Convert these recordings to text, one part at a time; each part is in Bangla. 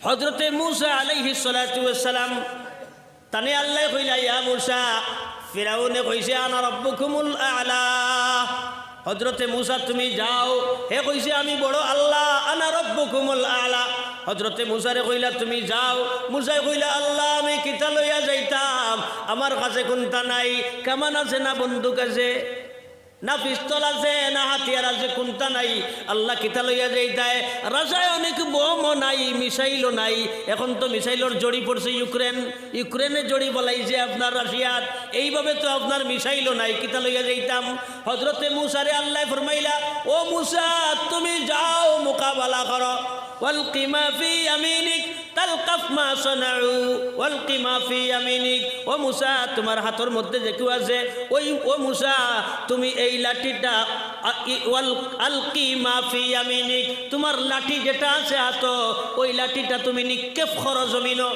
হযরতে মূসা আলাইহিস সালাতু ওয়াস সালাম তানে আল্লাহ কইলা ইয়া মূসা ফিরাউনে কইছে আনা রাব্বুকুমুল আ'লা। হযরতে মূসা তুমি যাও, হে কইছে আমি বড় আল্লাহ, আনা রাব্বুকুমুল আ'লা। হযরতে মূসারে কইলা তুমি যাও, মূসাই কইলা আল্লাহ আমি কিতা লইয়া যাইতাম, আমার কাছে কোনটা নাই, কামান আছে না বন্দুক আছে না পিস্তল আছে না হাতিয়ার আছে, কোনটা নাই, আল্লাহ কিতা লইয়া যাইতায়, রাসায়নিক বোমও নাই, মিসাইলও নাই। এখন তো মিসাইলের জড়ি পড়ছে ইউক্রেনে জড়ি বলাইছে আপনার রাশিয়ার, এইভাবে তো আপনার মিসাইলও নাই, কিতা লইয়া যাইতাম। হযরতে মূসারে আল্লাহ ফরমাইলা ও মূসা তুমি যাও মোকাবেলা করো, ওয়ালকি মা ফি ইয়ামিনিক তালকাফ মা সানাউ ওয়ালকি মা ফি ইয়ামিনিক। ও মূসা তোমার হাতের মধ্যে যে কেউ আছে ও মূসা তুমি এই লাঠিটা আলকি মা ফি ইয়ামিনিক, তোমার লাঠি যেটা আছে হাত ওই লাঠিটা তুমি নিক্ষেপ করো জমিনও।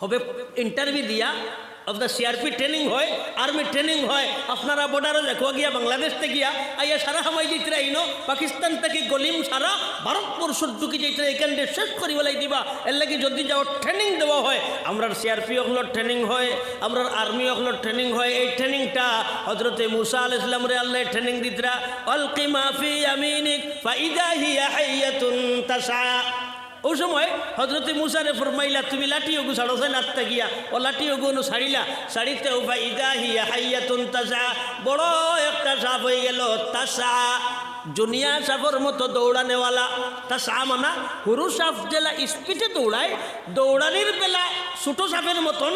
হবে ইন্টারভিউ দিয়া আপনার সিআরপি ট্রেনিং হয়, আর্মি ট্রেনিং হয়, আপনারা বর্ডারে দেখো গিয়া বাংলাদেশ থেকে গিয়া আইয়া সারা হামাই যেতে আইনো, পাকিস্তান থেকে গলিম সারা ভারতবর্ষ ঢুকি যেতে এখান দিয়ে শেষ করি বলাই দিবা। এর লাগে যদি যাও ট্রেনিং দেওয়া হয়, আমরা সিআরপি ওগুলোর ট্রেনিং হয়, আমরা আর্মি ওগুলোর ট্রেনিং হয়। এই ট্রেনিংটা হযরতে মূসা আলাইহিস সালাম রে আল্লাহ ট্রেনিং দিতরা, আলকি মা ফি ইয়ামিনিক ফাইদা হিয়া হাইয়াতুন তাসা। ওই সময় হযরতে মূসারে ফরমাইলা তুমি লাঠি ওগু ছাড়ো লাত্তা গিয়া, ও লাঠি ওগুনো ছাড়িলা, ছাড়িতে ফাইদা হিয়া হাইয়াতুন তাসা, বড় একটা সাপ হয়ে গেল। তাসা জুনিয়া সাপের মতো দৌড়ানেওয়ালা, তাসা মানা হুরু সাপ জেলা স্পিডে দৌড়ায়, দৌড়ানির বেলা ছোট সাপের মতন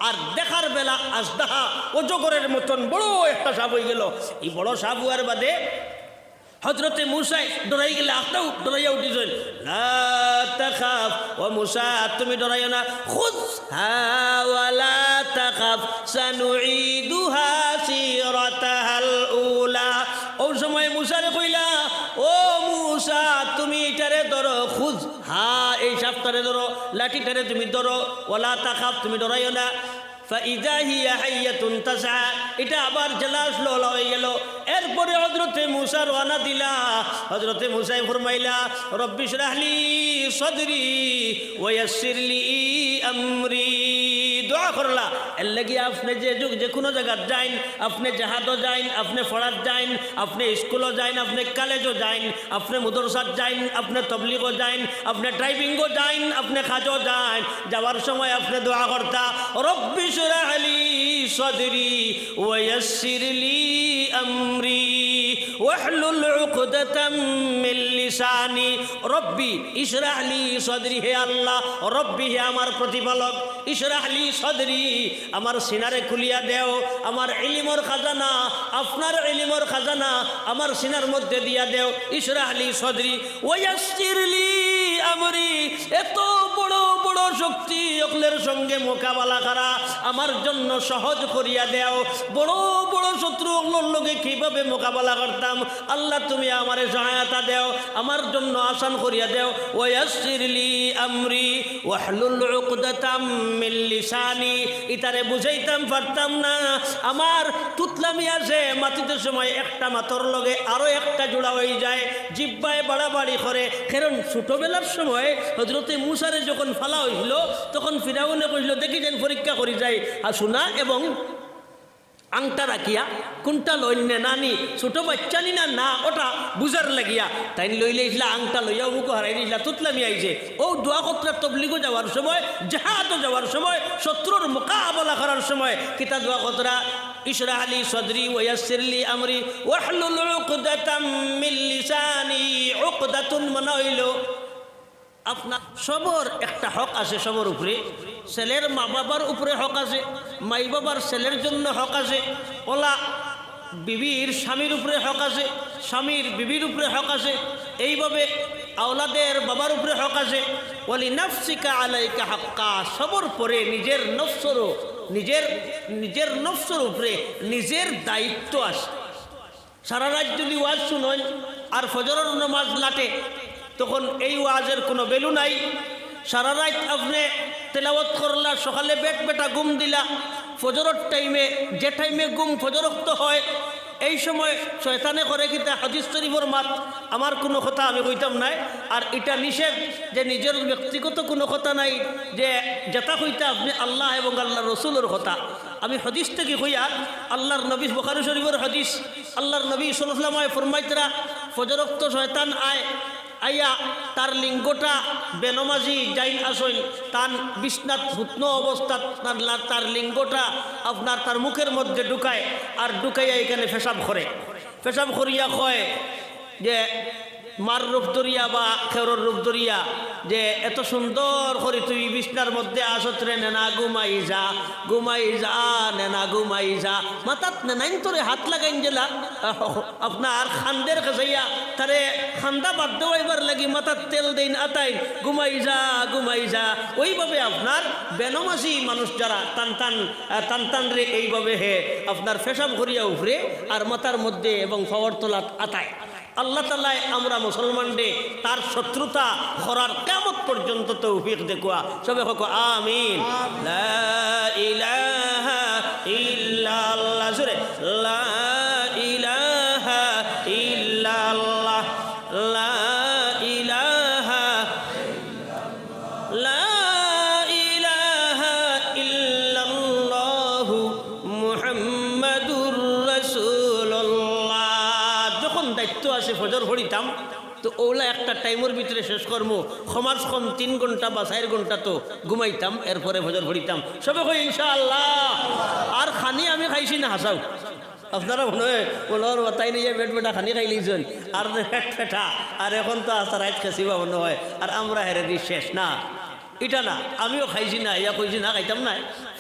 আর দেখার বেলা আজদাহা অজগরের মতন বড় একটা সাপ হয়ে গেল। এই বড় সাপ হওয়ার বাদে হযরতে মূসাই ডরাই গেলে আত্মাও ডরাইয়া উঠিছেন, লা তাখাফ ও মূসা তুমি ডরাইও না, খুযহা ওয়ালা তাখাফ সানুঈদুহা সিরাতাহাল উলা। ওই সময় মূসারে কইলা ও মূসা তুমি এটারে ধরো, খুযহা এই সাপটারে ধরো, লাঠিটারে তুমি ধরো, ওয়ালা তাখাফ তুমি ডরাইও না, ফাইদা হিয়া হাইয়াতুন তাসা। এটা আবার জেলাস লোলা হয়ে গেল। এরপরে হযরতে মূসা রওনা দিলা। হযরতে মূসাই ফরমাইলা রব্বি শরহ লি সদরি ওয়া ইয়াসসির লি আমরি, দোয়া করলা। এর লাগি আপনি যে কোনো জায়গা যাইন, আপনি জাহাজও যাইন, আপনি ফরাত যাইন, আপনি স্কুলও যাইন, আপনি কলেজও যাইন, আপনি মাদ্রাসাত যাইন, আপনি তাবলীগও যাইন, আপনি ড্রাইভিংও যাইন, আপনি কাজও যাইন, যাওয়ার সময় আপনি দোয়া করতা রব্বি শরহ লি সদরি ওয়া ইয়াসসির লি আমরি ওয়াহলুল উকদাতাম মিন লিসানি। রব্বি ইশরাহ লি সদরি, হে আল্লাহ, রব্বি হে আমার প্রতিপালক, ইশরাহ লি সদরি আমার সিনারে খুলিয়া দেও, আমার ইলমের খাজানা, আপনার ইলমের খাজানা আমার সিনার মধ্যে দিয়া দেও। ইশরাহ লি সদরি ওয়া ইয়াসসির লি আমরি, এত বড় বড় শক্তি অকলের সঙ্গে মোকাবেলা করা আমার জন্য সহজ করিয়া দেও। বড় বড় শত্রু অকলের লগে কিভাবে মোকাবেলা করতাম, আল্লাহ তুমি আমারে সহায়তা দেও, আমার জন্য আসান করিয়া দেও। ওয়া ইয়াসসির লি আমরি ওয়াহলুল উকদাতাম মিন লিসানি। ইতারে বুঝাইতাম পারতাম না, আমার তুতলামি আছে মাটিতে সময় একটা মাথর লগে আরো একটা জোড়া হয়ে যায়, জিব্বায় বাড়াবাড়ি করে। কারণ ছোটবেলার সময় হযরতে মূসারে যখন ফালা হইল তখন ফিরাউনে কইল দেখি যেন পরীক্ষা করি যায় আসুনা এবং আংটা রাখিয়া কোনটা লইনে নানি ছোট বাচ্চা নি না ওটা বুঝার লাগিয়া তাই লইলে ইসলা আংটা লইয়া মুখ হারাই দিয়েছিল, তুতলামি আইছে। ও দোয়া কত্রা তবলিগো যাওয়ার সময়, জাহাজও যাওয়ার সময়, শত্রুর মোকাবেলা করার সময় কিতা দোয়া কত্রা ইশরাহ লি সদরি ওয়া ইয়াসসির লি আমরি ওয়াহলুল উকদাতাম মিন লিসানি। উকদাতুন মানে হইল আপনার সবর একটা হক আছে, সবর উপরে ছেলের মা বাবার উপরে হক আছে, মাই বাবার ছেলের জন্য হক আছে, ওলা বিবির স্বামীর উপরে হক আছে, স্বামীর বিবির উপরে হক আছে, এইভাবে আওলাদের বাবার উপরে হক আছে। ওয়ালি নাফসিকা আলাইকা হাক্কা, সবর পরে নিজের নফসরও নিজের নফসের উপরে নিজের দায়িত্ব আছে। সারা রাত যদি ওয়াজ শুনেন আর ফজরের নামাজ লাটে তখন এই ওয়াজের কোনো ভ্যালু নাই। সারা রাত আপনি তেলাওয়াত করলা, সকালে বেটা ঘুম দিলা, ফজরের টাইমে যে টাইমে ঘুম ফজরক্ত হয় এই সময় শয়তানে করে কিতা হাদিস শরীফের মাত আমার কোনো কথা আমি কইতাম নাই আর এটা নিষেধ যে নিজের ব্যক্তিগত কোনো কথা নাই যে যেটা কইতা আপনি আল্লাহ এবং আল্লাহ রসুলের কথা আমি হাদিস থেকে কইয়া আল্লাহর নবী বুখারী শরীফের হাদিস আল্লাহর নবী সাল্লাল্লাহু আলাইহি ওয়াসাল্লাম ফরমাইতরা ফজরক্ত শয়তান আয় আইয়া তার লিঙ্গটা বেনমাজি যাইন আসইন তার বিছনাত হুতনো অবস্থাত তার লিঙ্গটা আপনার তার মুখের মধ্যে ঢুকায় আর ঢুকাইয়া এখানে পেশাব করে পেশাব করিয়া কয় যে মার রূপ ধরিয়া বা খেরর রূপ ধরিয়া যে এত সুন্দর করে তুই বিছনার মধ্যে আসত্রে নেনা ঘুমাই যা নেনা ঘুমাই যা মাথাত নেনাইন তোরে হাত লাগাইন জেলা আপনার খান্দের কাছাইয়া তারে খান্দা বাদ দেওয়াইবার লাগি মাথার তেল দিন আতাইন ঘুমাই যা ওইভাবে আপনার বেনমাসি মানুষ যারা টান রে এইভাবে হে আপনার পেশাব করিয়া উফরে আর মাথার মধ্যে এবং পাওয়ার তোলাত আতায় আল্লাহ তাআলা আমরা মুসলমান রে তার শত্রুতা করার কিয়ামত পর্যন্ত তৌফিক দেখুয়া সবে হোক আমিন লা ইলাহা ইল্লাল্লাহ জোরে লা ইলাহা ইল্লাল্লাহ লা ইলাহা লা ইলাহা ইল্লাল্লাহু মুহাম্মাদুর রাসূলুল্লাহ যখন দায়িত্ব আছে ফজর পড়িতাম তো ওলা একটা টাইমের ভিতরে শেষ কর্ম সমাজ কম 3 ঘন্টা বা 4 ঘন্টা তো ঘুমাইতাম এরপরে ফজর পড়িতাম সবে কই ইনশাআল্লাহ আর খানি আমি খাইছি না হাসাও আপনারা মনে হয় ওনার মাথায় নিয়ে পেট বেটা খানি খাইলিছেন আর পেট ফেটা আর এখন তো আস্তা রাইত খেছি বা মনে হয় আর আমরা হেরে শেষ না এটা না আমিও খাইছি না ইয়া কইছি না খাইতাম না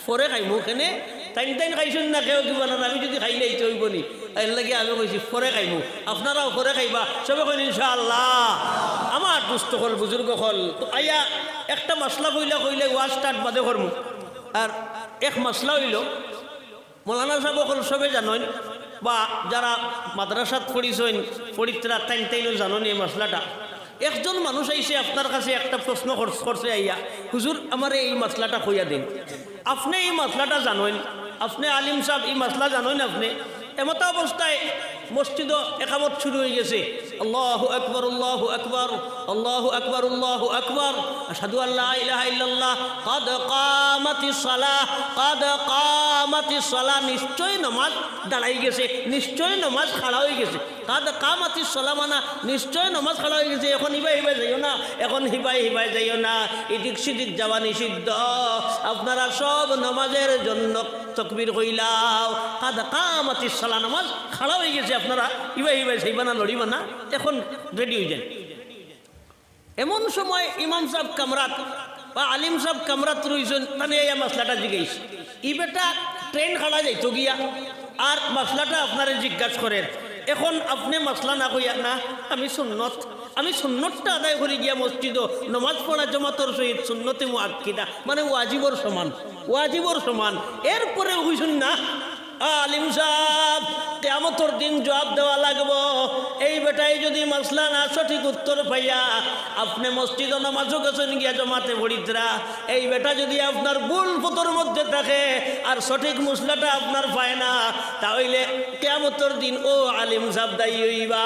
পরে খাইমু কেনে টাইম খাইছেন না কেউ কিবা না আমি যদি খাইলে এই হইব নি এর লাগে আমি কইছি পরে খাইমু আপনারাও পরে খাইবা সবে কইন ইনশাআল্লাহ আমার দুস্থ হল বুজুর্গ হল আইয়া একটা মশলা কইলে ওয়াজ স্টার্ট বাদে করমু আর এক মশলা হইল মৌলানা সাহেব হল সবে জানেন বা যারা মাদ্রাসাত পড়িছেন পড়িতরা তাইনও জানেন এই মশলাটা একজন মানুষ আইসে আপনার কাছে একটা প্রশ্ন করছে আইয়া হুজুর আমার এই মশলাটা কইয়া দিন আপনি এই মশলাটা জানেন আপনি আলিম সাহেব এই মশলা জানেন আপনি এমত অবস্থায় মসজিদ একামত শুরু হয়ে গেছে আল্লাহু আকবার আল্লাহু আকবার আল্লাহু আকবার আল্লাহু আকবার আশহাদু আল্লা ইলাহা ইল্লাল্লাহ কাদ কামাতিস সালাহ নিশ্চয় নামাজ দাঁড়াই গেছে নিশ্চয় নামাজ খাড়া হয়ে গেছে কাদ কামাতিস সালাহ মানা নিশ্চয় নামাজ খাড়া হয়ে গেছে এখন হিবাই যাইও না এখন হিবাই যাইও না এদিক সেদিক যাওয়া নিষিদ্ধ আপনারা সব নামাজের জন্য তাকবীর কইলাও কাদ কামাতিস সালাহ নামাজ খাড়া হয়ে গেছে আপনারা ইবাই যাইবা না লড়িবা না এখন রেডি হয়ে যান এমন সময় ইমাম সাহেব কামরাত বা আলিম সাহেব কামরাত রইছেন মানে এই মশলাটা জিজ্ঞেস ই বেটা ট্রেন খাড়া যাইতো গিয়া আর মশলাটা আপনারা জিজ্ঞাসা করেন এখন আপনি মশলা না কইয়া না আমি সুন্নতটা আদায় করে গিয়া মসজিদ নমাজ পড়া জমাতর সহিত সুন্নতে মুআক্কিদা মানে ওয়াজিবর সমান এরপরে হইছেন না আলিম সাহেব কিয়ামতের দিন জবাব দেওয়া লাগবো এই বেটাই যদি মশলা না সঠিক উত্তর পাইয়া আপনি মসজিদ নামাজও গেছেন গিয়া জমাতে পড়িতরা এই বেটা যদি আপনার ভুল ফতর মধ্যে থাকে আর সঠিক মশলাটা আপনার পায় না তাহলে কিয়ামতের দিন ও আলিম সাহেব দায়ী হইবা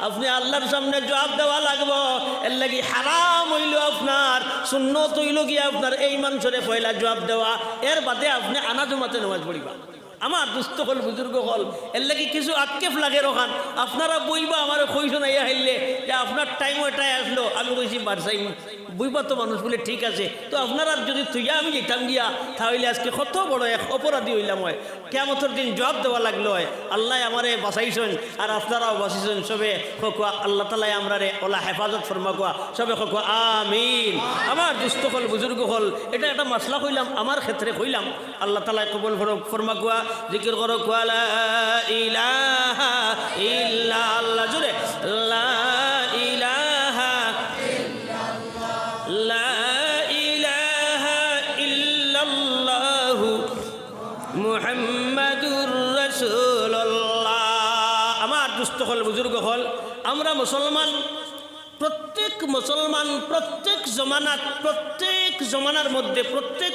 আপনি আল্লাহর সামনে জবাব দেওয়া লাগবো এর লাগি হারাম হইল আপনার সুন্নত হইল গিয়া আপনার এই মানুষের পয়লা জবাব দেওয়া এর বাদে আপনি আনা জমাতে নামাজ পড়িবা আমার দুস্থ হল বুজুর্গ হল এর লাগি কিছু আক্ষেপ লাগে রখান আপনারা বইবা আমার কইছো না ইয়া হাইলে যে আপনার টাইম ওটাই আসলো আমি কইছি বারসাই বইবা তো মানুষ বলে ঠিক আছে তো আপনারা যদি তুইয়া আমি যেতাম গিয়া তাহলে আজকে কত বড় এক অপরাধী হইলাম হয় কিয়ামতের দিন জবাব দেওয়া লাগলো হয় আল্লাহ আমারে বাঁচাইছেন আর আপনারাও বাঁচিয়েছেন সবে খোকুয়া আল্লাহ তালাই আমরা রে ওলা হেফাজত ফরমাকুয়া সবে খোকুয়া আমিন আমার দুস্থ হল বুজুর্গ হল এটা একটা মশলা কইলাম আমার ক্ষেত্রে কইলাম আল্লাহ তালাই কবুল ফরমাকুয়া জিকির করো লা ইলাহা ইল্লাল্লাহ জোরে লা ইলাহা লা ইলাহা ইল্লাল্লাহু মুহাম্মাদুর রাসূলুল্লাহ আমার দুস্থ হল বুজুর্গ হল আমরা মুসলমান প্রত্যেক জমানার মধ্যে প্রত্যেক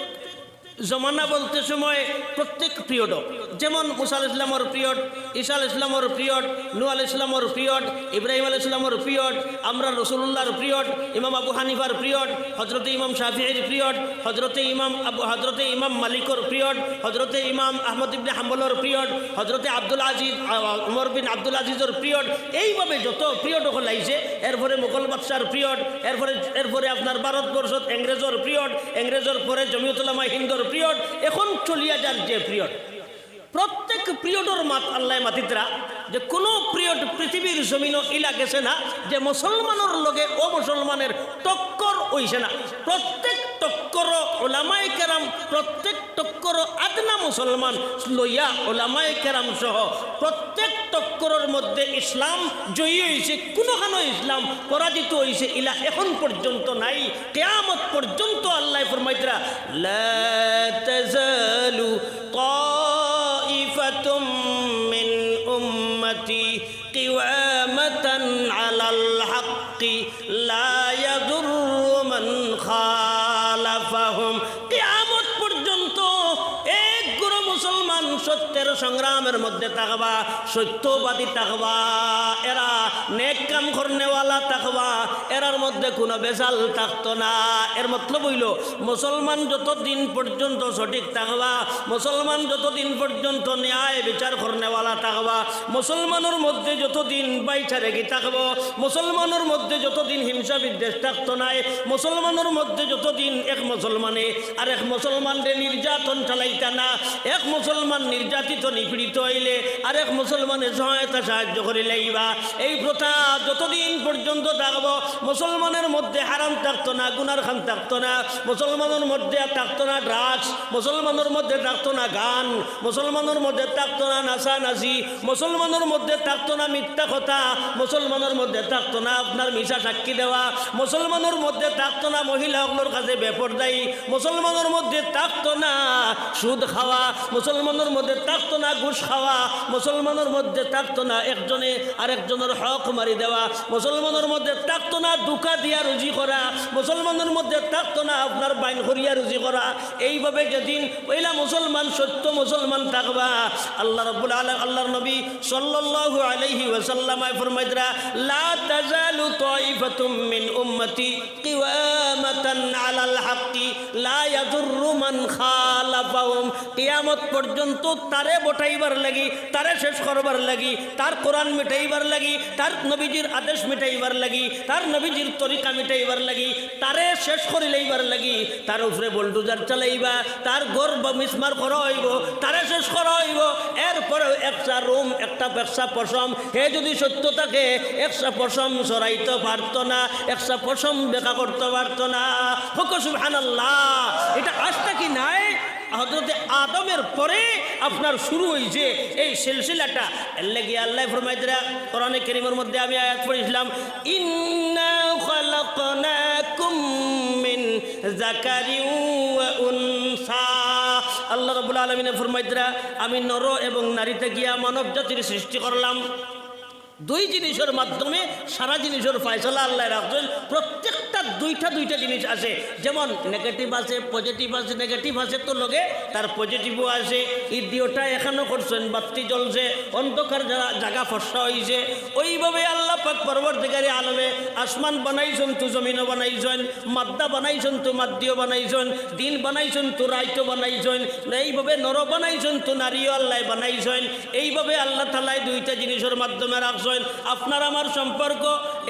জমানা বলতে সময় প্রত্যেক পিরিয়ড যেমন মুসা আলাইহিস সালামের পিরিয়ড ঈসা আলাইহিস সালামের পিরিয়ড, নূহ আলাইহিস সালামের পিরিয়ড, ইব্রাহিম আলাইহিস সালামের পিরিয়ড, আমরা রাসূলুল্লাহর পিরিয়ড, ইমাম আবু হানিফার পিরিয়ড, হযরতে ইমাম শাফিঈর পিরিয়ড, হযরতে ইমাম মালিকের পিরিয়ড, হযরতে ইমাম আহমদ ইবনে হাম্বলের পিরিয়ড, হযরতে উমর বিন আব্দুল আজিজের পিরিয়ড, এইভাবে যত পিরিয়ড ওখানে আইছে। এরপরে মুঘল বাদশার পিরিয়ড, এরপরে আপনার ভারতবর্ষত ইংরেজের পিরিয়ড, ইংরেজের পরে জমিয়ত উলামা হিন্দর পিরিয়ড, এখন চলিয়া যার যে পিরিয়ড, প্রত্যেক পিরিয়ডের আল্লাহ মাতিতরা যে কোনো পিরিয়ড পৃথিবীর জমিনও ইলা গেছে না যে মুসলমানের লগে ও মুসলমানের টক্কর হইছে না। প্রত্যেক টক্কর ওলামায়ে কেরাম, প্রত্যেক টক্কর আদনা মুসলমান লইয়া ওলামায়ে কেরাম সহ প্রত্যেক টক্করের মধ্যে ইসলাম জয়ী হয়েছে, কোনোখানো ইসলাম পরাজিত হয়েছে ইলা এখন পর্যন্ত নাই। কিয়ামত পর্যন্ত আল্লাহ ফরমাইতরা লা তাজালু তাইফাতুম মিন উম্মতি কিওয়ামাতান আলাল হাক্কি লা ইয়াদুররু মান খালাফাহুম। কিয়ামত পর্যন্ত এক গুরু মুসলমান সত্যের সংগ্রামের মধ্যে থাকবা, সত্যবাদী থাকবা, এরা নেক কাম করনেওয়ালা থাকবা, এরার মধ্যে কোনো বেজাল থাকতো না। এর মতলব হইল মুসলমান যতদিন পর্যন্ত সঠিক থাকবা, মুসলমান যতদিন পর্যন্ত ন্যায় বিচার করনেওয়ালা থাকবা, মুসলমানের মধ্যে যতদিন বাইচা রেখে থাকবো, মুসলমানের মধ্যে যতদিন হিংসা বিদ্বেষ থাকতো নাই, মুসলমানের মধ্যে যতদিন এক মুসলমানে আর এক মুসলমানদের নির্যাতন চালাইতা না, এক মুসলমান নির্যাতিত নিপীড়িত হইলে আর এক মুসলমানের সহায়তা সাহায্য করে লাইবা, এই প্রথা যতদিন পর্যন্ত থাকবো, মুসলমানের মধ্যে হারাম থাকতো না, গুনার খান থাকতো না, মুসলমানের মধ্যে থাকতো না ড্রাগস, মুসলমানের মধ্যে থাকতো না গান, মুসলমানের মধ্যে থাকতো না নাচানাচি, মুসলমানের মধ্যে থাকতো না মিথ্যা কথা, মুসলমানের মধ্যে থাকতো না আপনার মিশা সাক্ষী দেওয়া, মুসলমানের মধ্যে থাকতো না মহিলাগুলোর কাছে বেপরদায়ী, মুসলমানের মধ্যে থাকতো না সুদ খাওয়া, মুসলমানের মধ্যে থাকতো না ঘুষ খাওয়া, মুসলমানের মধ্যে থাকতো না একজনে আরেকজনের হক মারি দেওয়া, মুসলমানের মধ্যে থাকতো না দুকা দিয়া রুজি করা, মুসলমানের মধ্যে থাকতো না আপনার বাইন করিয়া রুজি করা। এইভাবে যেদিন পয়লা মুসলমান সত্য মুসলমান থাকবা, আল্লাহ রাব্বুল আলামিন আল্লাহর নবী সাল্লাল্লাহু আলাইহি ওয়াসাল্লাম ফরমাইতরা লা তাজালু তাইফাতুম মিন উম্মতি কিওয়ামাতান আলাল হাক্কি লা ইয়াদুররু মান খালাফাহুম। কিয়ামত পর্যন্ত তারে বটাইবার লাগি, তারে শেষ করবার লাগি, তার কোরআন মিটাইবার লাগি, তার নবীজির আদেশ মিটাইবার লাগি, তার নবীজির তরিকা মিটাইবার লাগি, তারে শেষ করে লইবার লাগি, তার উপরে বল্ডুজার চালাইবা, তার ঘর বা মিসমার করা হইব, তারে শেষ করা হইব। এরপরে একটা রুম একটা ব্যবসা পশম, হে যদি সত্য থাকে একটা পশম সরাইতে পারতো না, একটা পশম বেকা করতে পারতো না। হুক সুবহানাল্লাহ। এটা আজটা কি নাই, হযরতে আদমের পরে আপনার শুরু হয়েছে এই সিলসিলাটা। এর লাগি আল্লাহ ফরমাইতরা কোরআনে কারীমের মধ্যে আমি আয়াত পড়েছিলাম, ইন্না খালাকনাকুম মিন যাকারিন ওয়া উনসা। আল্লাহ রাব্বুল আলামিন ফরমাইতরা আমি নর এবং নারীতে গিয়া মানব জাতির সৃষ্টি করলাম। দুই জিনিসের মাধ্যমে সারা জিনিসের ফয়সালা আল্লাহ রাখছেন। প্রত্যেকটা দুইটা জিনিস আছে, যেমন নেগেটিভ আছে, পজিটিভ আছে। নেগেটিভ আছে তো লগে তার পজিটিভও আছে। ইডিওটা এখানেও করছেন, বাতি জ্বলছে, অন্ধকার জায়গা ফর্সা হয়েছে। ওইভাবে আল্লাহ পাক পরবর্তীকারী আলমে আসমান বানাইছেন তো জমিনও বানাইছেন, মাদ্দা বানাইছেন তো মাদ্দিও বানাইছেন, দিন বানাইছেন তো রাইতও বানাইছেন, এইভাবে নর বানাইছেন তো নারীও আল্লাহ বানাইছেন। এইভাবে আল্লাহ তাআলা দুইটা জিনিসের মাধ্যমে রাখছেন। আপনার আমার সম্পর্ক,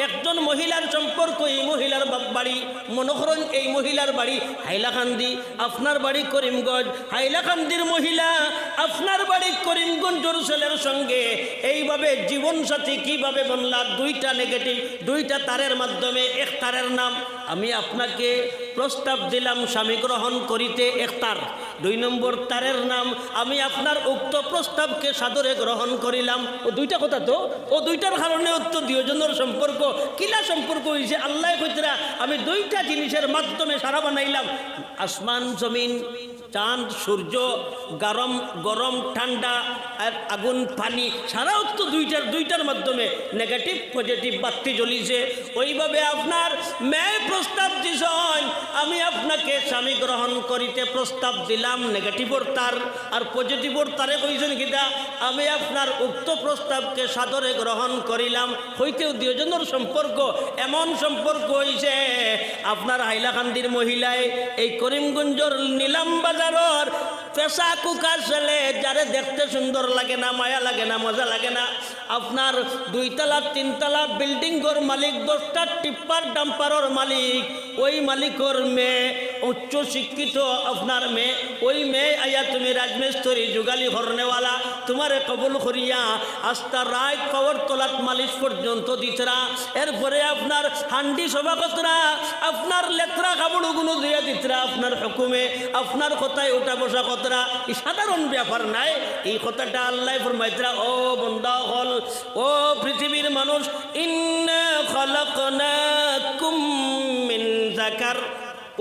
একজন মহিলার সম্পর্ক, এই মহিলার বাড়ি মনে করেন এই মহিলার বাড়ি হাইলাকান্দি, আপনার বাড়ি করিমগঞ্জ, হাইলাকান্দির মহিলা আপনার বাড়ি করিমগঞ্জের ছেলের সঙ্গে এইভাবে জীবনসাথী কিভাবে বনলা, দুইটা নেগেটিভ, দুইটা তারের মাধ্যমে এক তারের নাম আমি আপনাকে প্রস্তাব দিলাম স্বামী গ্রহণ করিতে, এক তার। দুই নম্বর তারের নাম আমি আপনার উক্ত প্রস্তাবকে সাদরে গ্রহণ করিলাম। ও দুইটা কথা তো, ও দুইটার কারণে তো দুজনের সম্পর্ক কিলা সম্পর্ক হয়েছে। আল্লাহ কইতরা আমি দুইটা জিনিসের মাধ্যমে সারা বানাইলাম, আসমান জমিন, চাঁদ সূর্য, গরম ঠান্ডা আর আগুন পানি, সারাও তো দুইটার মাধ্যমে নেগেটিভ পজিটিভ বাতি জ্বলিছে। ওইভাবে আপনার মেয়ে প্রস্তাব দিছেন আমি আপনাকে স্বামী গ্রহণ করিতে প্রস্তাব দিলাম নেগেটিভর তার, আর পজিটিভর তারে কইছেন কিনা আমি আপনার উক্ত প্রস্তাবকে সাদরে গ্রহণ করিলাম। হইতেও দুজনের সম্পর্ক এমন সম্পর্ক হইছে আপনার হাইলাকান্দির মহিলায় এই করিমগঞ্জের নিলাম বাজারের পেশা কুকার ছেলে যারে দেখতে সুন্দর লাগে না, মায়া লাগে না, মজা লাগে না, আপনার 2 তলা 3 তলা বিল্ডিং ঘর মালিক, 10টা টিপ্পার ডাম্পারের মালিক, ওই মালিকর মেয়ে উচ্চ শিক্ষিত আপনার মেয়ে, ওই মেয়ে আয়া তুমি রাজমিস্ত্রি যুগালি হরনেওয়ালা তোমারে কবুল করিয়া আস্তা রায় পাওয়ার তলাত মালিশ পর্যন্ত দিতরা, এরপরে আপনার হান্ডি সভা কতরা, আপনার লেত্রা কাপড়গুলো দিয়ে দিতরা, আপনার হুকুমে আপনার কথায় ওটা বসা কতরা, এই সাধারণ ব্যাপার নাই। এই কথাটা আল্লাহ ফরমাইতরা, ও বন্দা হল, ও পৃথিবীর মানুষ, ইন্না খালাকনাকুম মিন যাকার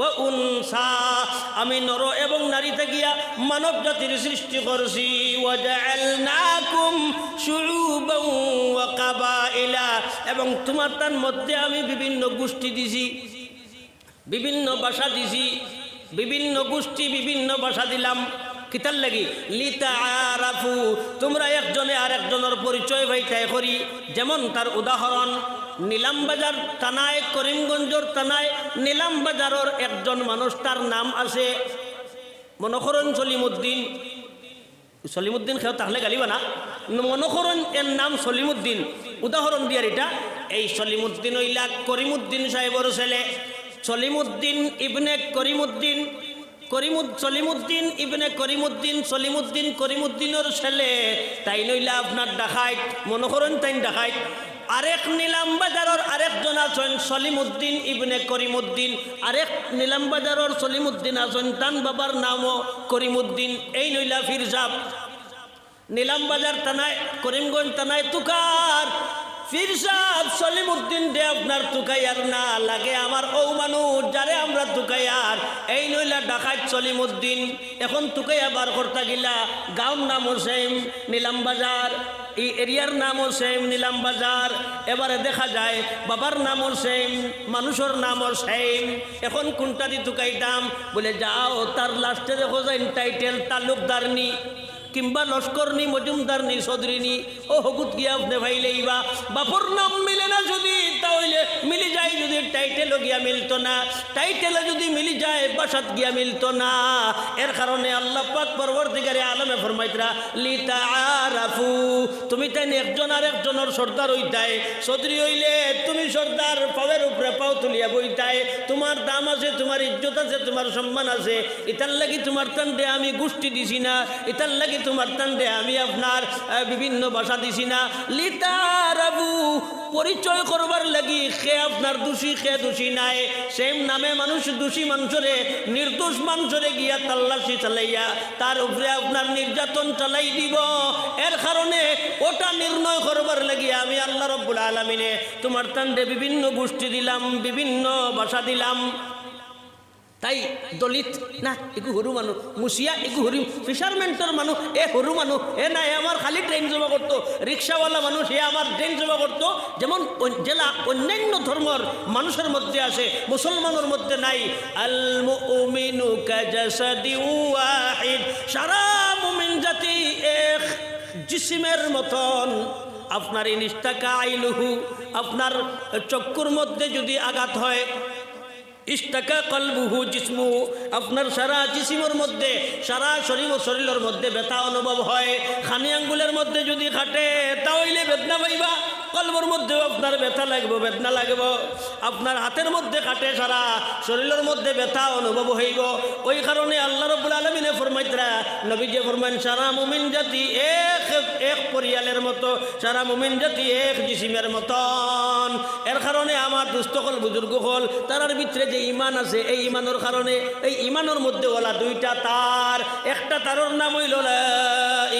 ও উনসা, আমি নর এবং নারী থাকিয়া মানব জাতির সৃষ্টি করছি, ওয়াজআলনাকুম শুউবান ওয়া কাবাইলা, এবং তোমার তার মধ্যে আমি বিভিন্ন গোষ্ঠী দিছি, বিভিন্ন ভাষা দিছি, বিভিন্ন গোষ্ঠী বিভিন্ন ভাষা দিলাম। কিতার লাগি লিতাআরাফু, তোমরা একজনে আর একজনের পরিচয় ভাইটাই করি। যেমন তার উদাহরণ, নিলামবাজার থানায়, করিমগঞ্জের থানায় নিলামবাজারের একজন মানুষ, তার নাম আছে মনে করেন সলিমুদ্দিন। সলিমুদ্দিন খেয়ে তাহলে গালিবা না, মনে করেন এর নাম সলিমুদ্দিন, উদাহরণ দিয়ার এটা। এই সলিমুদ্দিন হইলা করিমুদ্দিন সাহেবের ছেলে, সলিমুদ্দিন ইবনে করিমুদ্দিন, সলিমুদ্দিন ইবনে করিমুদ্দিন, সলিমুদ্দিন করিমুদ্দিনের ছেলে, তাই নইলা আপনার ডাকাইত, মনে করেন তাই ডাকাইত। আরেক নিলামবাজারের আরেকজন আছেন সলিমুদ্দিন ইবনে করিমুদ্দিন, আরেক নিলামবাজারের সলিমুদ্দিন আছেন, তান বাবার নামও করিমুদ্দিন। এই নইলা ফির সাহ নিলামবাজার থানায়, করিমগঞ্জ থানায় তুকার ফির সাহ সলিমুদ্দিন দে আপনার তুকাইয়ার না লাগে আমার ও মানুষ যারে আমরা তুকাইয়ার, এই নইলা ডাকাইত সলিমুদ্দিন। এখন তুকাইয়া বার করতে গিলা গাঁর নামও সেম নিলামবাজার, এই এরিয়ার নামও সেম নিলামবাজার, এবারে দেখা যায় বাবার নামও সেম, মানুষের নামও সেম। এখন কোনটা দি তুকাইতাম, বলে যাও তার লাস্টে দেখো যায় টাইটেল তালুকদারনি কিংবা লস্করনি, মজুমদারনি, চৌধুরীনি, ও হকুত গিয়া আপনি ভাইলেইবা বাপর নাম মিলে না যদি, তাহলে মিলি যায় যদি টাইটেলও গিয়া মিলতো না, টাইটেলে যদি মিলি যায় বাসাত গিয়া মিলতো না। এর কারণে আল্লাহ পাক পরবর্তীকারে আলমে ফরমাইতরা লিতাআরাফু, তুমি তাই একজন আর একজনের সর্দার হইতাই, চৌধুরী হইলে তুমি সর্দার, পাওয়ের উপরে পাও তুলিয়া বইতাই, তোমার দাম আছে, তোমার ইজ্জত আছে, তোমার সম্মান আছে। ইতার লাগি তোমার তান্ডে আমি গোষ্ঠী দিছি না, ইতার লাগি তোমার তান্ডে আমি আপনার বিভিন্ন ভাষা দিছি না। লিতাআরাফু, পরিচয় করবার লাগি সে আপনার দোষী সে দোষী নাই, সেম নামে মানুষ দোষী মানুষরে, নির্দোষ মানুষরে গিয়া তাল্লাশি চালাইয়া তার উপরে আপনার নির্যাতন চালাই দিব। এর কারণে ওটা নির্ণয় করবার লাগি আমি আল্লাহ রব্বুল আলামিনে তোমার তান্ডে বিভিন্ন গোষ্ঠী দিলাম, বিভিন্ন ভাষা দিলাম। তাই দলিত না একু হরু মানুষ, মুসিয়া একু হরু, ফিশারমেন্টর মানুষ এ হরু মানুষ, এ নাই আমার খালি ট্রেন জমা করতো, রিক্সাওয়ালা মানুষ এ আমার ট্রেন জমা করতো। যেমন জেলা অন্যান্য ধর্মের মানুষের মধ্যে আছে, মুসলমানের মধ্যে নাই। আল মুমিনু কাজাসাদি ওয়াহিদ, সারা মুমিন জাতি এক জিসিমের মতন। আপনার ইনিস্তাকা আইনুহু, আপনার চক্ষুর মধ্যে যদি আঘাত হয়, ইস্তাকা কলবুহু জিসমু, আপনার সারা জিসিমের মধ্যে, সারা শরীরের মধ্যে ব্যথা অনুভব হয়। খানি আঙ্গুলের মধ্যে যদি খাটে তাহলে বেদনা পাইবা, কলবর মধ্যেও আপনার ব্যথা লাগবে, বেদনা লাগবে। আপনার হাতের মধ্যে কাটে, সারা শরীরের মধ্যে ব্যথা অনুভব হইব। ওই কারণে আল্লাহ রাব্বুল আলামিনে ফরমাইতরা, নবীজি ফরমান সারা মুমিন জাতি এক পরিয়ালের মতো, সারা মুমিন জাতি এক জিসিমের মতন। এর কারণে আমার দুস্থ হল বুজুর্গ হল, তার ভিতরে যে ইমান আছে, এই ইমানের কারণে এই ইমানের মধ্যে ওলা দুইটা তার, একটা তারের নাম হইল লা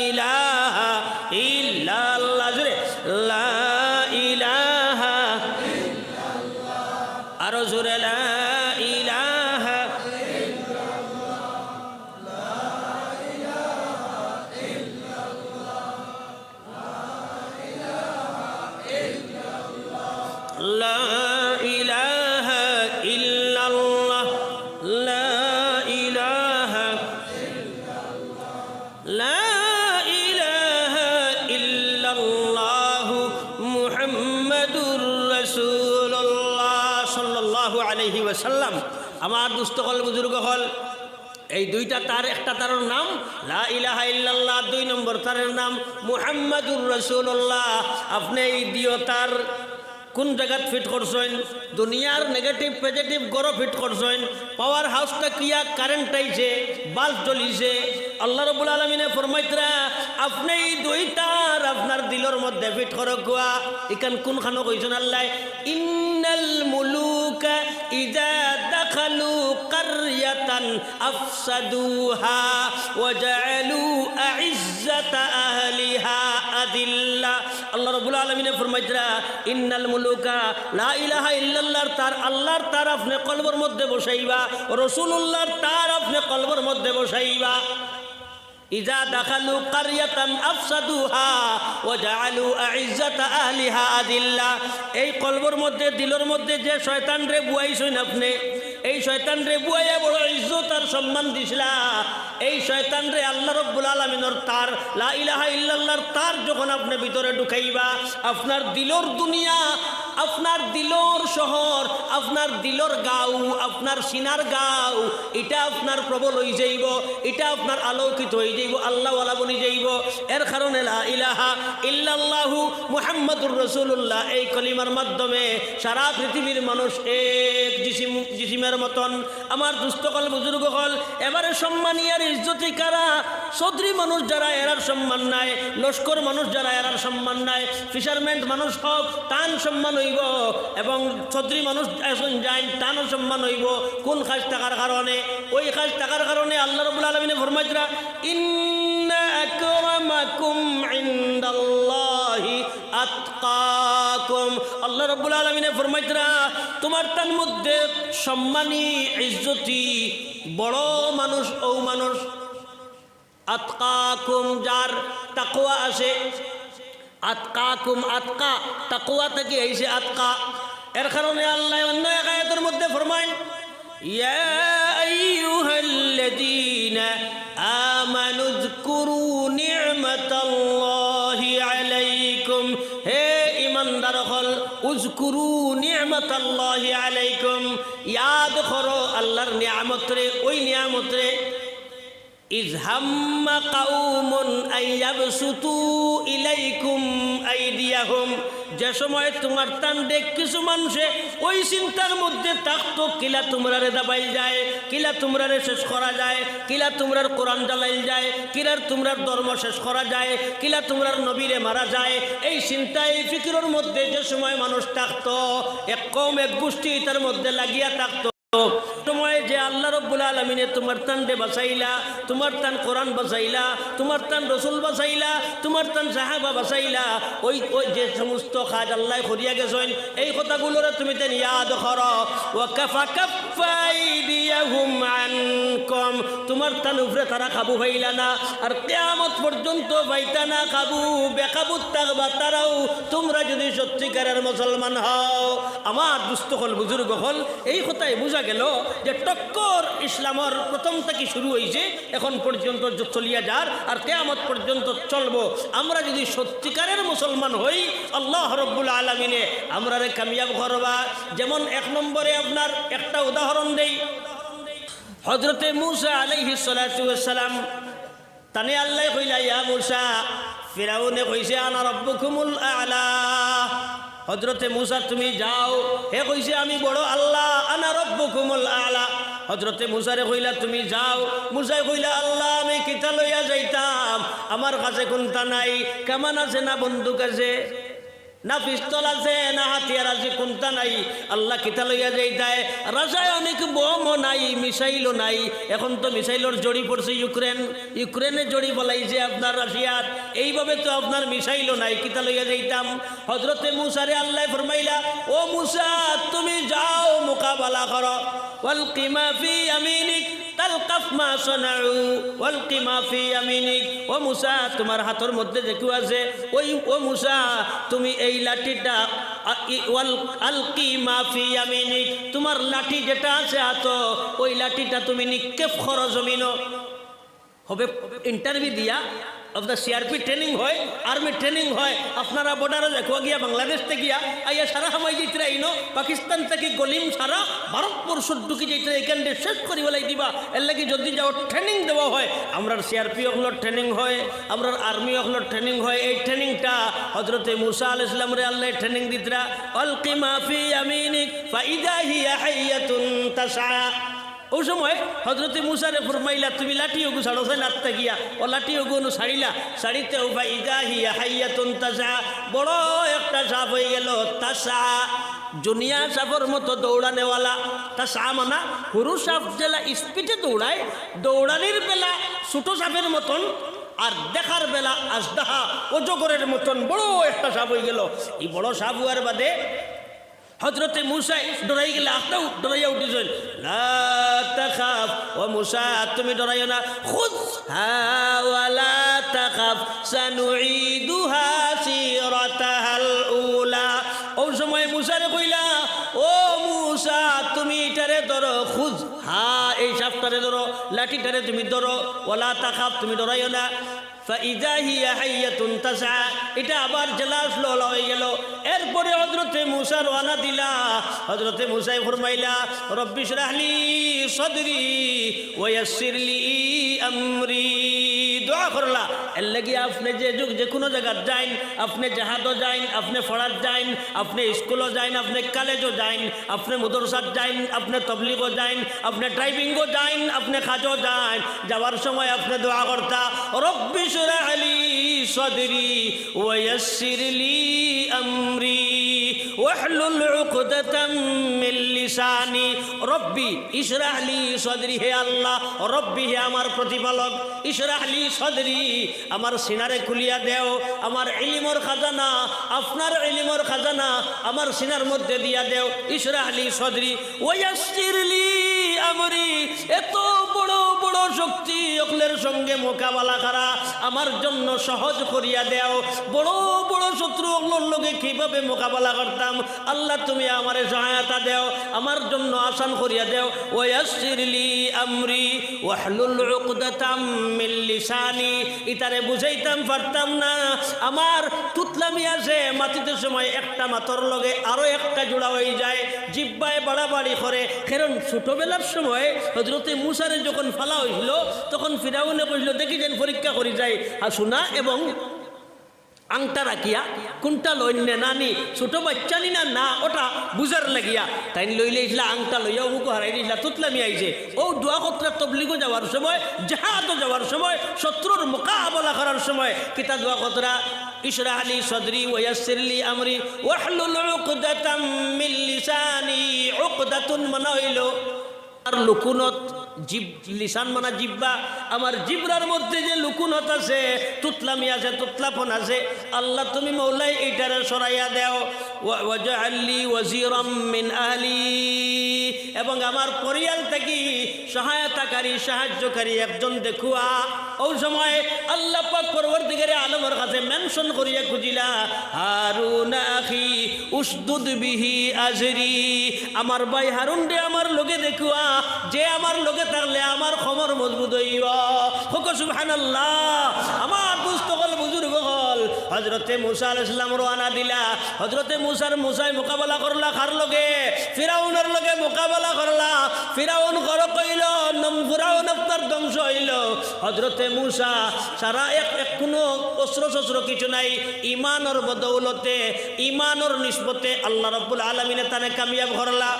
ইলাহা ইল্লাল্লাহ, জোরে লা ইলাহা ইল্লাল্লাহ, আরো জোরে লা ইলাহা ইল্লাল্লাহ, লা ইলাহা ইল্লাল্লাহ, লা ইলাহা ইল্লাল্লাহ, লা ইলাহা ইল্লাল্লাহ, লা আমার দুস্থ হল বুজুর্গ হল এই দুইটা তার, একটা তারের নাম লা ইলাহা ইল্লাল্লাহ, 2 নম্বর তারের নাম মুহাম্মাদুর রাসূলুল্লাহ। আপনি এই দিও তার কোন জায়গাত ফিট করছেন? দুনিয়ার নেগেটিভ পজিটিভ গড় ফিট করছেন। পাওয়ার হাউসটা কিয়া কারেন্ট আইছে, বাল্ব জ্বলিছে। আল্লাহ রাব্বুল আলামিনে ফরমাইতরা আপনি এই দুইটার আপনার দিলের মধ্যে ফিট করো গোয়া। ইকান কোনখানো কইছেন আল্লাহ, ইন্নাল মুলুকা ইযা দাখালু কারয়াতান আফসাদুহা ওয়া জাআলু আইজ্জাতা আহলিহা আদিল্লা। আল্লাহ রাব্বুল আলামিনে ফরমাইতরা ইন্নাল মুলুকা, লা ইলাহা ইল্লাল্লাহর তার, আল্লাহর তার আপনি কলবের মধ্যে বসাইবা, রাসূলুল্লাহর তার আপনি কলবের মধ্যে বসাইবা। ইজা দাখালু কারয়াতান আফসাদুহা ওয়া জাআলু আইজ্জাতা আহলিহা আদিল্লা। এই কলবের মধ্যে দিলের মধ্যে যে শয়তান রে বুয়াইছেন আপনি, এই শয়তান রে বুয়াইয়া বড় ইজ্জত আর সম্মান দিছিলা, এই শয়তান রে আল্লাহ রাব্বুল আলামিনের তার লা ইলাহা ইল্লাল্লাহর তার যখন আপনি ভিতরে ঢুকাইবা, আপনার দিলর দুনিয়া, আপনার দিলর শহর, আপনার দিলর গাঁও, আপনার সিনার গাঁও, এটা আপনার প্রবল হয়ে যাইব, এটা আপনার আলোকিত হয়ে যাইব, আল্লাহওয়ালা বনি যাইব। এর কারণে লা ইলাহা ইল্লাল্লাহু মুহাম্মাদুর রাসূলুল্লাহ এই কলিমার মাধ্যমে সারা পৃথিবীর মানুষ এক জিসিমের মতন। আমার দুস্থকল বুজুর্গ হল এবারে সম্মানী আর ইজ্জতি কারা? চৌধুরী মানুষ যারা এরার সম্মান নাই, লস্কর মানুষ যারা এরার সম্মান নাই, ফিশারম্যান মানুষ হোক তান সম্মান হইব, এবং চৌধুরী মানুষ এখন যাই তানও সম্মান হইব। কোন কাজ টাকার কারণে? ওই কাজ টাকার কারণে আল্লাহ রাব্বুল আলামিনে ফরমাইতরা ইন্না আকরামাকুম ইনদাল্লাহি আতকাকুম। আল্লাহ রাব্বুল আলামিনে ফরমাইতরা তোমার তার মধ্যে সম্মানী ইজ্জতি বড় মানুষ ও মানুষ আতকাকুম, যার তাকওয়া আছে। আতকাকুম, আতকা তাকওয়া থেকে আইছে আতকা। এর কারণে আল্লাহ অন্য এক আয়াতের মধ্যে ফরমায় ইয়া আইয়ুহাল্লাযীনা আমানু যকুরু নি'মাতাল্লাহি আলাইকুম, হে ইমানদার হল উযকুরু নি'মাতাল্লাহি আলাইকুম, ইয়াদ করো আল্লাহর নিয়ামত রে, ওই নিয়ামত রে। ইয হাম্মা কাউমুন আইয়াবসুতু ইলাইকুম আইদিয়াহুম, যে সময় তোমার টান দেখ কিছু মানুষে ওই চিন্তার মধ্যে থাকতো কিলা তোমরারে দাবাই যায়, কিলা তোমরারে শেষ করা যায়, কিলা তোমরার কোরআন জ্বালাই যায়, কিলার তোমরার ধর্ম শেষ করা যায়, কিলা তোমরার নবীরে মারা যায়, এই চিন্তায় ফিকিরের মধ্যে যে সময় মানুষ থাকতো, এক কম এক গোষ্ঠী তার মধ্যে লাগিয়া থাকতো। সময় যে আল্লাহ রাব্বুল আলামিনে তোমার তানরে বাঁচাইলা, তোমার তান কোরআন বাঁচাইলা, তোমার তান রসুল বাঁচাইলা, তোমার তান সাহাবা বাঁচাইলা, ওই যে সমস্ত কাজ আল্লাহ করিয়া গেছেন এই কথাগুলোরে তুমি তেন ইয়াদ করো। ওয়া কাফা কাফাইদিয়াহুম আনকুম, তোমার তান উপরে তারা কাবু হইলা না, আর কিয়ামত পর্যন্ত পাইতা না কাবু, বেকাবুত থাকবা তারাও, তোমরা যদি সত্যিকারের মুসলমান হও। আমার দুস্থ হল বুজুর্গ হল এই কথাই বুঝা গেল যে টক্কর ইসলামের প্রথম থেকে শুরু হয়েছে, এখন পর্যন্ত চলিয়া যার আর কিয়ামত পর্যন্ত চলবো। আমরা যদি সত্যিকারের মুসলমান হই, আল্লাহ রাব্বুল আলামিনে আমরারে কামিয়াব করবা। যেমন এক নম্বরে আপনার একটা উদাহরণ দেই, হযরতে মূসা আলাইহিস সালাতু ওয়াস সালাম তানে আল্লাহ কইলা ইয়া মূসা, ফিরাউনে কইছে আনা রাব্বুকুমুল আ'লা। হযরতে মূসা তুমি যাও, হে কইছে আমি বড় আল্লাহ, আনা রাব্বুকুমুল আ'লা। হযরতে মূসারে কইলা তুমি যাও, মূসায় কইলা আল্লাহ আমি কিতা লইয়া যাইতাম, আমার কাছে কোনটা নাই, কামান আছে না বন্দুক আছে না পিস্তল আছে না হাতিয়ার আছে, কোনটা নাই, আল্লাহ কিতা লইয়া যাইতায়, রাসায়নিক বোমও নাই, মিসাইলও নাই। এখন তো মিসাইলের জড়ি পড়ছে ইউক্রেনে জড়ি বলাইছে আপনার রাশিয়াত, এইভাবে তো আপনার মিসাইলও নাই, কিতা লইয়া যাইতাম। হযরতে মূসারে আল্লাহ ফরমাইলা ও মূসা তুমি যাও মোকাবেলা করো, ওয়ালকি মা ফি ইয়ামিনিক তালকাফ মা সানাউ ওয়ালকি মা ফি ইয়ামিনিক। ও মূসা তোমার হাতের মধ্যে দেখু আছে, ওই ও মূসা তুমি এই লাঠিটা আলকি মা ফি ইয়ামিনিক, তোমার লাঠি যেটা আছে হাত, ওই লাঠিটা তুমি নিক্ষেপ করো জমিন। হবে ইন্টারভিউ দিয়া আপনার সিআরপি ট্রেনিং হয়, আর্মি ট্রেনিং হয়, আপনারা বর্ডারে দেখো গিয়া বাংলাদেশ থেকে গিয়া আইয়া সারা সময় যেতে আইনো পাকিস্তান থেকে গলিম সারা ভারতবর্ষ ঢুকি যেতে এখানে শেষ করি বলাই দিবা। এর লাগি যদি যাও ট্রেনিং দেওয়া হয়, আমরা সিআরপি হলো ট্রেনিং হয়, আমরা আর্মি হলো ট্রেনিং হয়। এই ট্রেনিংটা হযরতে মুসা আলাইহিস সালাম রে আল্লাহ ট্রেনিং দিতরা, আলকি মা ফি ইয়ামিনিক ফাইদা হিয়া হাইয়াতুন তাসআ। ওই সময় হজরতে মুসারে ফরমাইলা তুমি লাঠি ওগু ছাড়ো নাত্তা গিয়া, ও লাঠি ওগুনো ছাড়িলা, ছাড়িতে উভা ইদা হিয়া হাইয়াতুন তাসা, বড় একটা সাপ হয়ে গেল। তাসা জুনিয়া সাপের মতো দৌড়ানেওয়ালা। তাসা মানা হুরু সাপ জেলা স্পিডে দৌড়ায়, দৌড়ানির বেলা ছোট সাপের মতন, আর দেখার বেলা আজদাহা অজগরের মতন বড় একটা সাপ হয়ে গেল। এই বড় সাপ হওয়ার বাদে হযরতে মুসা ডরাই গেলে আস্তাও ডরাইয়া উঠিছেন। লা তাখাফ, ও মুসা তুমি ডরাইও না, খুযহা ওয়া লা তাখাফ সানুঈদুহা সিরাতাহাল উলা। ওই সময় মুসারে কইলা, ও মুসা তুমি এটারে ধরো, খুযহা এই সাপটারে ধরো, লাঠিটারে তুমি ধরো, ওয়া লা তাখাফ তুমি ডরাইও না। ফাইদা হিয়া হাইয়াতুন তাসআ, এটা আবার জেলাস লোলা হয়ে গেল। এরপরে হযরতে মুসা রওনা দিলা। হযরতে মুসাই ফরমাইলা, রব্বি শরহ লি সদরি ওয়া ইয়াসসির লি আমরি। দোয়া করলা, এর লাগি আপনি যে কোনো জায়গা যাইন, আপনি জাহাজও যাইন, আপনি ফরাত যাইন, আপনি স্কুলও যাইন, আপনি কলেজও যাইন, আপনি মাদ্রাসাত যাইন, আপনি তাবলীগও যাইন, আপনি ড্রাইভিংও যাইন, আপনি কাজও যাইন, যাওয়ার সময় আপনি দোয়া করতা, রব্বি শরহ লি সদরি ওয়া ইয়াসসির লি আমরি ওয়াহলুল উকদাতাম মিন লিসানি। রব্বি ইশরাহ লি সদরি, হে আল্লাহ, রব্বি হে আমার প্রতিপালক, ইশরাহ লি সদরি আমার সিনারে খুলিয়া দেও, আমার ইলমের খাজানা, আপনার ইলমের খাজানা আমার সিনার মধ্যে দিয়া দেও। ইশরাহ লি সদরি ওয়া ইয়াসসির লি আমরি, এত বড় বড় শক্তি অকলের সঙ্গে মোকাবেলা করা আমার জন্য সহজ করিয়া দেও। বড় বড় শত্রু অকলের লগে কিভাবে মোকাবেলা করতাম, আল্লাহ তুমি আমারে সহায়তা দেও, আমার জন্য আসান করিয়া দেও। ওয়া ইয়াসসির লি আমরি ওয়াহলুল উকদাতাম মিন লিসানি। ইতারে বুঝাইতাম পারতাম না, আমার তুতলামি আছে মাটিতে সময় একটা মাতর লগে আরো একটা জোড়া হয়ে যায়, জিব্বায় বাড়াবাড়ি করে। কারণ ছোটবেলার সময় হযরতে মুসারে যখন ফালা হইল, তখন ফিরাউনে কইল দেখি যেন পরীক্ষা করি যায় হাসুনা এবং আংটা রাখিয়া কোনটা লইনে নানি, ছোট বাচ্চা নি না না ওটা বুঝার লাগিয়া তাই লইলে ইসলা আংটা লইয়া মুখ হারাই দিয়েছিলা, তুতলামি আইছে। ও দোয়া কত্রা তবলিগো যাওয়ার সময়, জাহাদও যাওয়ার সময়, শত্রুর মোকাবেলা করার সময় কিতা দোয়া কত্রা, ইশরাহ লি সদরি ওয়া ইয়াসসির লি আমরি ওয়াহলুল উকদাতাম মিন লিসানি। উকদাতুন মানা হইল আর লুকুনত, জিব লিসান মানা জিব্বা, আমার জিব্রার মধ্যে যে লুকুনত আছে, তুতলামি আছে, তুতলাপন আছে, আল্লাহ তুমি মৌলাই এইটারে সরাইয়া দেও। ওয়াজআল লি ওয়াজিরাম মিন আহলি, এবং আমার পরিয়াল থেকে সহায়তাকারী সাহায্যকারী একজন দেখুয়া। ওই সময় আল্লাহ পাক পরবর্তীকারে আলমের কাছে মেনশন করিয়া খুঁজিলা, হারুন আখি উশদুদ বিহি আজরি, আমার ভাই হারুন রে আমার লগে দেখুয়া, যে আমার লগে থাকলে আমার খবর মজবুত হইব। হোক সুবহানাল্লাহ। আমার দুস্থ হল বুজুর্গ হল হযরতে মুসা আলাইহিস সালাম রওনা দিলা। হযরতে মুসাই মোকাবেলা করলা কার লগে, ফিরাউনের লগে মোকাবেলা করলা। ফিরাউন ঘর কইল, ফিরাউন আপনার ধ্বংস হইল। হযরতে মুসা সারা এক কোনো অস্ত্র শস্ত্র কিছু নাই, ইমানের বদৌলতে, ইমানের নিসবতে আল্লাহ রাব্বুল আলামিনে তানে কামিয়াব করলা।